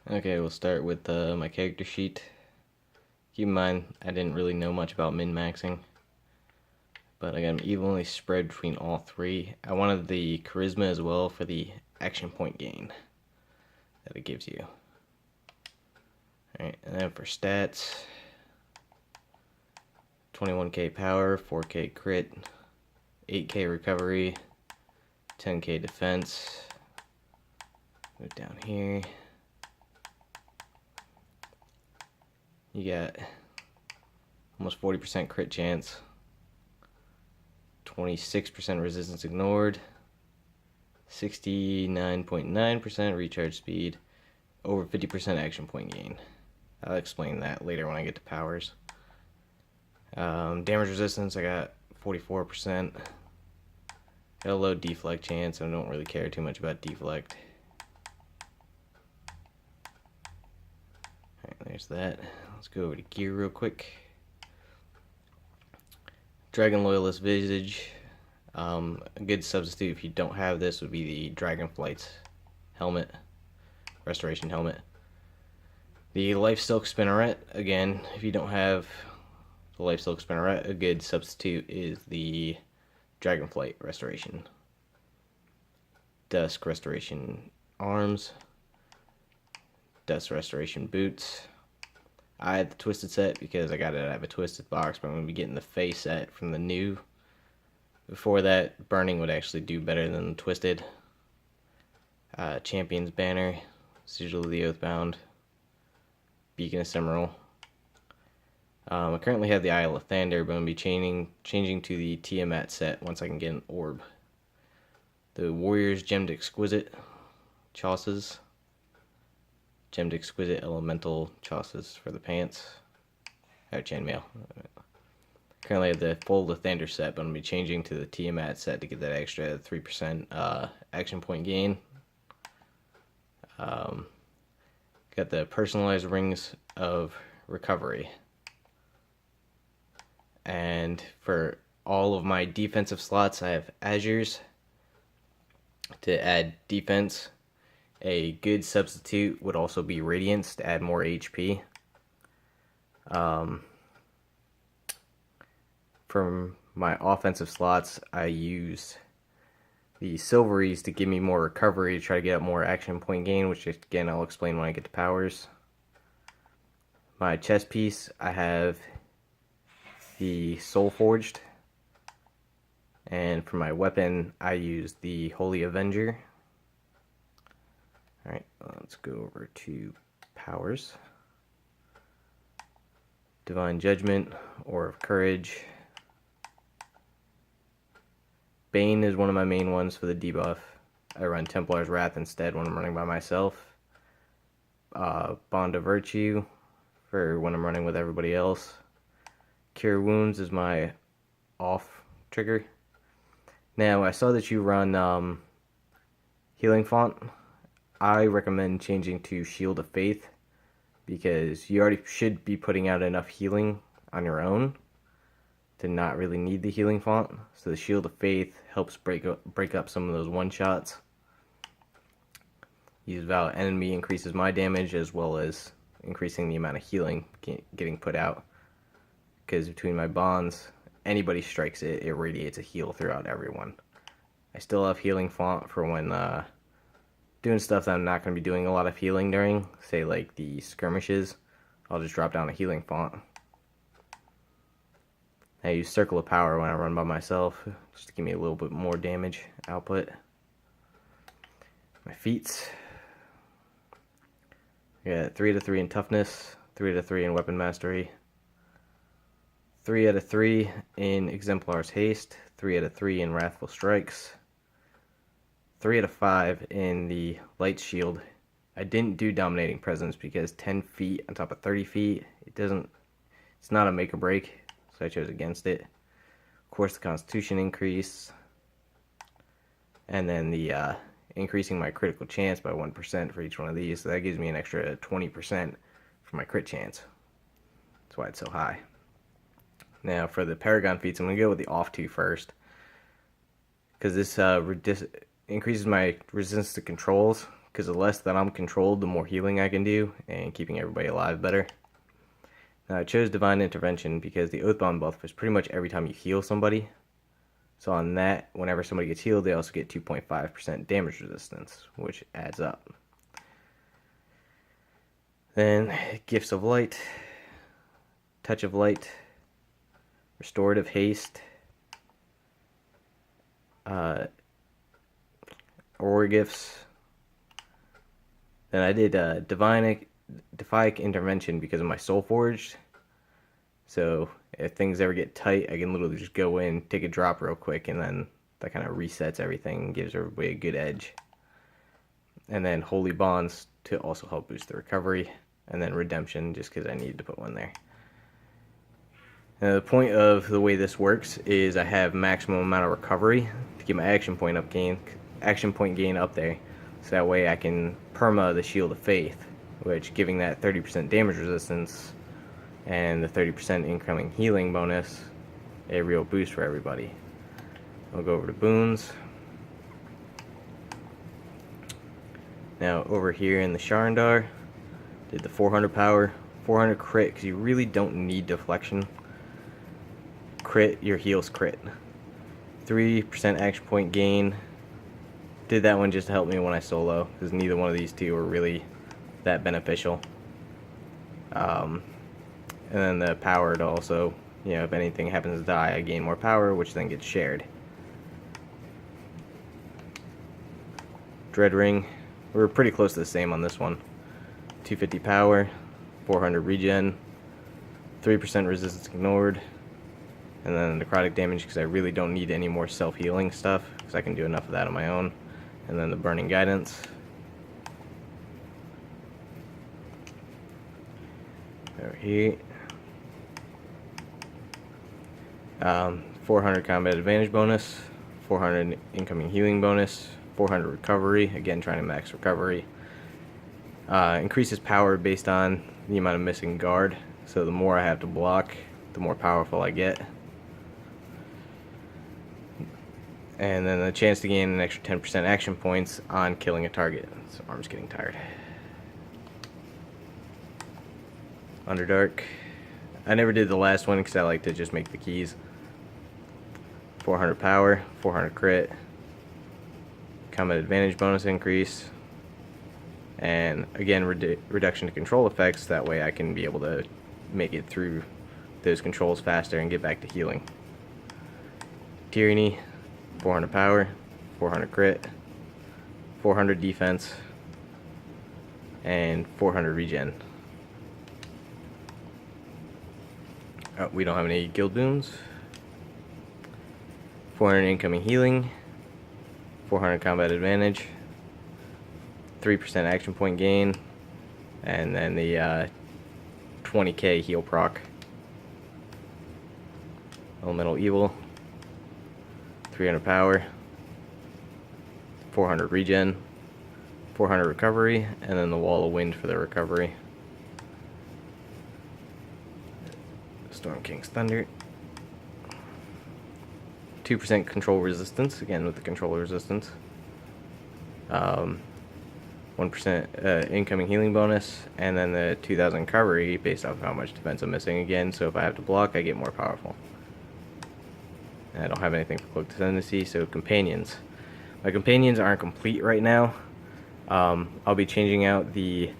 Okay, we'll start with my character sheet. Keep in mind, I didn't really know much about min-maxing, but I got them evenly spread between all three. I wanted the charisma as well for the action point gain that it gives you. Alright, and then for stats, 21k power, 4k crit, 8k recovery, 10k defense. Move down here. You got almost 40% crit chance, 26% resistance ignored, 69.9% recharge speed, over 50% action point gain. I'll explain that later when I get to powers. Damage resistance, I got 44%. Got a low deflect chance, I don't really care too much about deflect. Alright, there's that. Let's go over to gear real quick. Dragon Loyalist Visage. A good substitute if you don't have this would be the Dragonflight's helmet, restoration helmet. The Life Silk Spinneret, again, if you don't have the Life Silk Spinneret, a good substitute is the Dragonflight restoration. Dusk restoration arms, Dusk restoration boots. I had the Twisted set because I got it out of a Twisted box, but I'm going to be getting the Face set from the new. Before that, Burning would actually do better than Twisted. Champion's Banner, Sigil of the Oathbound, Beacon of Cimarron. I currently have the Isle of Thunder, but I'm going to be changing to the Tiamat set once I can get an orb. The Warrior's Gemmed Exquisite Chausses. Gemmed Exquisite Elemental Chausses for the pants. Or chainmail. Currently I have the full Lathander set, but I'm going to be changing to the Tiamat set to get that extra 3% action point gain. Got the personalized Rings of Recovery. And for all of my defensive slots, I have Azures to add defense. A good substitute would also be Radiance to add more HP. For my offensive slots, I use the Silveries to give me more recovery to try to get up more action point gain, which again I'll explain when I get to powers. My chest piece, I have the Soul Forged. And for my weapon, I use the Holy Avenger. Alright, let's go over to powers. Divine Judgment, Aura of Courage. Bane is one of my main ones for the debuff. I run Templar's Wrath instead when I'm running by myself. Bond of Virtue for when I'm running with everybody else. Cure Wounds is my off trigger. Now, I saw that you run Healing Font. I recommend changing to Shield of Faith because you already should be putting out enough healing on your own to not really need the Healing Font. So the Shield of Faith helps break up some of those one-shots. Use Valor Enemy increases my damage as well as increasing the amount of healing getting put out. Because between my bonds, anybody strikes it, it radiates a heal throughout everyone. I still have Healing Font for when doing stuff that I'm not going to be doing a lot of healing during, say like the skirmishes. I'll just drop down a Healing Font. I use Circle of Power when I run by myself, just to give me a little bit more damage output. My feats. I got 3 out of 3 in Toughness, 3 out of 3 in Weapon Mastery, 3 out of 3 in Exemplar's Haste, 3 out of 3 in Wrathful Strikes, 3 out of 5 in the Light Shield. I didn't do Dominating Presence because 10 feet on top of 30 feet, it's not a make or break, so I chose against it. Of course, the Constitution increase, and then the increasing my critical chance by 1% for each one of these, so that gives me an extra 20% for my crit chance. That's why it's so high. Now, for the Paragon feats, I'm going to go with the off 2 first, because this increases my resistance to controls because the less that I'm controlled, the more healing I can do, and keeping everybody alive better. Now I chose Divine Intervention because the Oathbound buff is pretty much every time you heal somebody. So on that, whenever somebody gets healed, they also get 2.5% damage resistance, which adds up. Then Gifts of Light, Touch of Light, Restorative Haste, Aurora Gifts. Then I did Defiant Intervention because of my Soul Forged. So if things ever get tight, I can literally just go in, take a drop real quick, and then that kind of resets everything and gives everybody a good edge. And then Holy Bonds to also help boost the recovery. And then Redemption, just because I needed to put one there. Now the point of the way this works is I have maximum amount of recovery to get my action point gain up there. So that way I can perma the Shield of Faith, which giving that 30% damage resistance and the 30% incoming healing bonus, a real boost for everybody. I'll go over to boons. Now over here in the Sharndar, did the 400 power, 400 crit, because you really don't need deflection. Crit, your heals crit. 3% action point gain. Did that one just to help me when I solo, because neither one of these two are really that beneficial. And then the power to also, if anything happens to die, I gain more power, which then gets shared. Dread Ring, we're pretty close to the same on this one. 250 power, 400 regen, 3% resistance ignored, and then necrotic damage because I really don't need any more self-healing stuff because I can do enough of that on my own. And then the Burning Guidance. Over here. 400 combat advantage bonus, 400 incoming healing bonus, 400 recovery, again trying to max recovery. Increases power based on the amount of missing guard, so the more I have to block, the more powerful I get. And then the chance to gain an extra 10% action points on killing a target. So arm's getting tired. Underdark. I never did the last one because I like to just make the keys. 400 power, 400 crit, combat advantage bonus increase, and again reduction to control effects, that way I can be able to make it through those controls faster and get back to healing. Tyranny, 400 power, 400 crit, 400 defense, and 400 regen. Oh, we don't have any guild boons. 400 incoming healing, 400 combat advantage, 3% action point gain, and then the 20k heal proc. Elemental Evil, 300 power, 400 regen, 400 recovery, and then the Wall of Wind for the recovery. Storm King's Thunder. 2% control resistance, again with the control resistance. 1% incoming healing bonus, and then the 2000 recovery based off how much defense I'm missing again, so if I have to block, I get more powerful. And I don't have anything for Cloak Ascendancy, so companions. My companions aren't complete right now. I'll be changing out the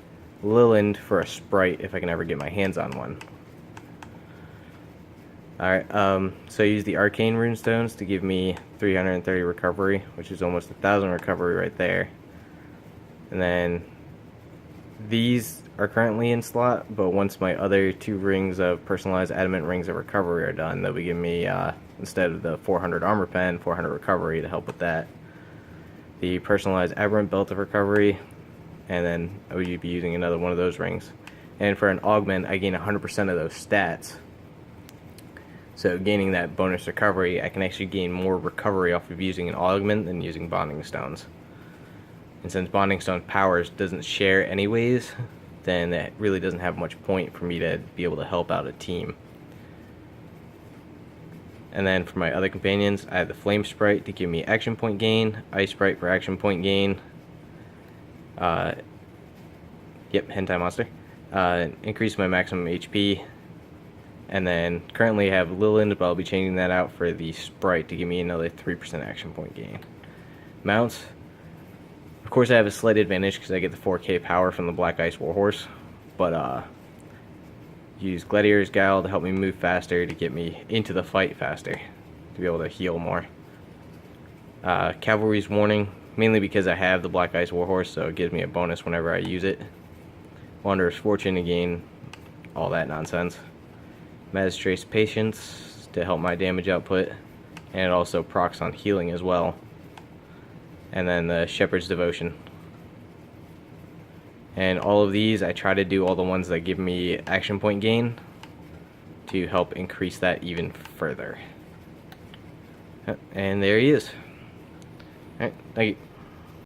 Lilind for a sprite if I can ever get my hands on one. Alright, so I use the Arcane Runestones to give me 330 recovery, which is almost 1000 recovery right there. And then these are currently in slot, but once my other 2 rings of personalized adamant rings of recovery are done, they'll be giving me, instead of the 400 armor pen, 400 recovery to help with that. The personalized aberrant belt of recovery, and then I would be using another one of those rings. And for an augment, I gain 100% of those stats. So gaining that bonus recovery, I can actually gain more recovery off of using an augment than using bonding stones. And since bonding stone powers doesn't share anyways, then it really doesn't have much point for me to be able to help out a team. And then for my other companions, I have the Flame Sprite to give me action point gain, Ice Sprite for action point gain, Yep, hentai monster. Increase my maximum HP. And then currently I have Healadin, but I'll be changing that out for the Sprite to give me another 3% action point gain. Mounts. Of course I have a slight advantage because I get the 4K power from the Black Ice Warhorse. But use Gladiator's Guile to help me move faster, to get me into the fight faster, to be able to heal more. Cavalry's Warning, mainly because I have the Black Ice Warhorse, so it gives me a bonus whenever I use it. Wanderer's Fortune to gain all that nonsense. Magistrate's Patience to help my damage output, and it also procs on healing as well. And then the Shepherd's Devotion. And all of these, I try to do all the ones that give me action point gain to help increase that even further. And there he is. Alright, thank you.